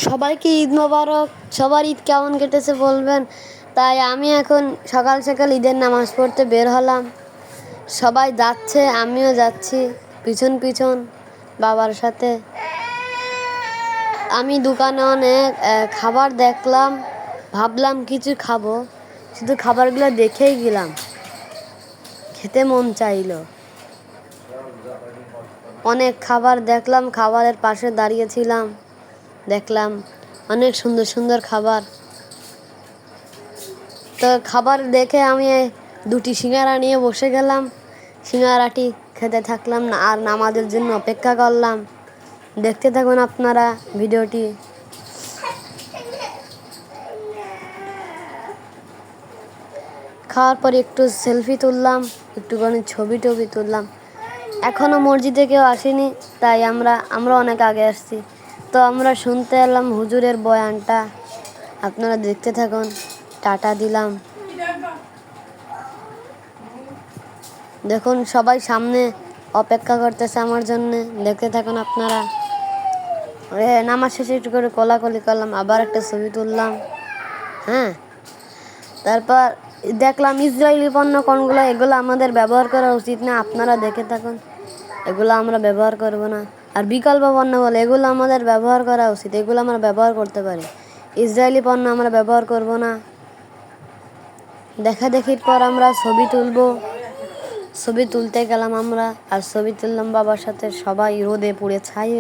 সবাইকে ঈদ মোবারক। সবার ঈদ কেমন কেটেছে বলবেন। তাই আমি এখন সকাল সকাল ঈদের নামাজ পড়তে বের হলাম। সবাই যাচ্ছে, আমিও যাচ্ছি পিছন পিছন বাবার সাথে। আমি দোকানে অনেক খাবার দেখলাম, ভাবলাম কিছু খাবো, শুধু খাবারগুলো দেখেই গেলাম, খেতে মন চাইলো। অনেক খাবার দেখলাম, খাবারের পাশে দাঁড়িয়েছিলাম, দেখলাম অনেক সুন্দর সুন্দর খাবার। তো খাবার দেখে আমি দুটি সিঙ্গারা নিয়ে বসে গেলাম, সিঙ্গারাটি খেতে থাকলাম না আর নামাজের জন্য অপেক্ষা করলাম। দেখতে থাকুন আপনারা ভিডিওটি। খাওয়ার পর একটু সেলফি তুললাম, একটুখানি ছবি টবি তুললাম। এখনও মসজিদে কেউ আসেনি, তাই আমরা অনেক আগে আসছি। তো আমরা শুনতে এলাম হুজুরের বয়ানটা, আপনারা দেখতে থাকুন। টাটা দিলাম। দেখুন সবাই সামনে অপেক্ষা করতেছে আমার জন্যে, দেখতে থাকুন আপনারা। নামাজ শেষে একটু করে কোলাকুলি করলাম, আবার একটা ছবি তুললাম। হ্যাঁ, তারপর দেখলাম ইসরায়েলি পণ্য কোনগুলো, এগুলো আমাদের ব্যবহার করা উচিত না, আপনারা দেখে থাকুন। এগুলো আমরা ব্যবহার করব না। আর বিকল্প পণ্য বলে এগুলো আমাদের ব্যবহার করা উচিত, এগুলো আমরা ব্যবহার করতে পারি। ইসরায়েলি পণ্য আমরা ব্যবহার করব না। দেখাদেখির পর আমরা ছবি তুলব। ছবি তুলতে গেলাম আমরা, আর ছবি তুললাম বাবার সাথে। সবাই রোদে পুড়ে ছাই।